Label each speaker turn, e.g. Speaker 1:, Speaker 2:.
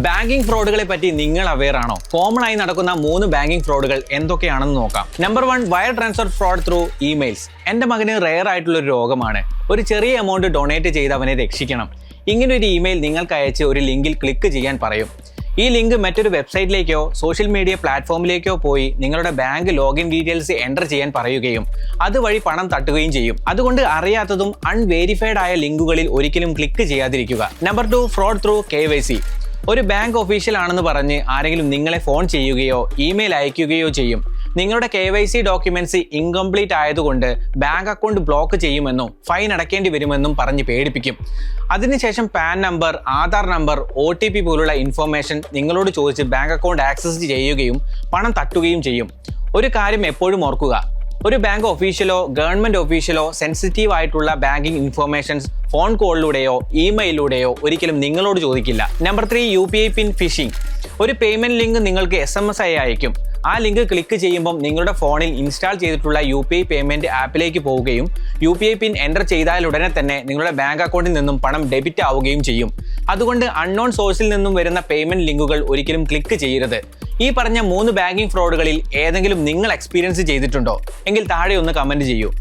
Speaker 1: Banking ഫ്രോഡുകളെ പറ്റി നിങ്ങൾ aware ആണോ? കോമൺ ആയി നടക്കുന്ന 3 ബാങ്കിംഗ് ഫ്രോഡുകൾ എന്തൊക്കെയാണെന്ന് നോക്കാം. Number 1, wire transfer fraud through emails. എന്റെ മകന് റെയർ ആയിട്ടുള്ള ഒരു രോഗമാണ്. ഒരു ചെറിയ എമൗണ്ട് ഡൊണേറ്റ് ചെയ്ത് അവനെ രക്ഷിക്കണം. ഇങ്ങനെ ഒരു ഇമെയിൽ നിങ്ങൾക്ക് അയച്ച് ഒരു ലിങ്കിൽ ക്ലിക്ക് ചെയ്യാൻ പറയും. ഈ ലിങ്ക് മറ്റൊരു വെബ്സൈറ്റിലേക്കോ സോഷ്യൽ മീഡിയ പ്ലാറ്റ്ഫോമിലേക്കോ പോയി നിങ്ങളുടെ ബാങ്ക് ലോഗിൻ ഡീറ്റെയിൽസ് എൻ്റർ ചെയ്യാൻ പറയുകയും അതുവഴി പണം തട്ടുകയും ചെയ്യും. അതുകൊണ്ട് അറിയാത്തതും അൺവേരിഫൈഡ് ആയ ലിങ്കുകളിൽ ഒരിക്കലും ക്ലിക്ക് ചെയ്യാതിരിക്കുക. Number 2, fraud through KYC. ഒരു ബാങ്ക് ഒഫീഷ്യൽ ആണെന്ന് പറഞ്ഞ് ആരെങ്കിലും നിങ്ങളെ ഫോൺ ചെയ്യുകയോ ഇമെയിൽ അയക്കുകയോ ചെയ്യും. നിങ്ങളുടെ KYC ഡോക്യുമെന്റ്സ് ഇൻകംപ്ലീറ്റ് ആയതുകൊണ്ട് ബാങ്ക് അക്കൗണ്ട് ബ്ലോക്ക് ചെയ്യുമെന്നും ഫൈൻ അടയ്ക്കേണ്ടി വരുമെന്നും പറഞ്ഞ് പേടിപ്പിക്കും. അതിനുശേഷം pan number, Aadhaar number, OTP പോലുള്ള ഇൻഫോർമേഷൻ നിങ്ങളോട് ചോദിച്ച് ബാങ്ക് അക്കൗണ്ട് ആക്സസ് ചെയ്യുകയും പണം തട്ടുകയും ചെയ്യും. ഒരു കാര്യം എപ്പോഴും ഓർക്കുക, ഒരു ബാങ്ക് ഒഫീഷ്യലോ ഗവൺമെന്റ് ഒഫീഷ്യലോ സെൻസിറ്റീവ് ആയിട്ടുള്ള ബാങ്കിങ് ഇൻഫോർമേഷൻസ് ഫോൺ കോളിലൂടെയോ ഇമെയിലൂടെയോ ഒരിക്കലും നിങ്ങളോട് ചോദിക്കില്ല. നമ്പർ 3, UPI പിൻ ഫിഷിംഗ്. ഒരു പേയ്മെന്റ് ലിങ്ക് നിങ്ങൾക്ക് SMS ആയി അയക്കും. ആ ലിങ്ക് ക്ലിക്ക് ചെയ്യുമ്പോൾ നിങ്ങളുടെ ഫോണിൽ ഇൻസ്റ്റാൾ ചെയ്തിട്ടുള്ള UPI പേയ്മെന്റ് ആപ്പിലേക്ക് പോവുകയും UPI പിൻ എൻ്റർ ചെയ്താൽ ഉടനെ തന്നെ നിങ്ങളുടെ ബാങ്ക് അക്കൗണ്ടിൽ നിന്നും പണം ഡെബിറ്റ് ആവുകയും ചെയ്യും. അതുകൊണ്ട് അൺനോൺ സോഴ്സിൽ നിന്നും വരുന്ന പേയ്മെന്റ് ലിങ്കുകൾ ഒരിക്കലും ക്ലിക്ക് ചെയ്യരുത്. ഈ പറഞ്ഞ 3 ബാങ്കിംഗ് ഫ്രോഡുകളിൽ ഏതെങ്കിലും നിങ്ങൾ എക്സ്പീരിയൻസ് ചെയ്തിട്ടുണ്ടോ? എങ്കിൽ താഴെ ഒന്ന് കമന്റ് ചെയ്യൂ.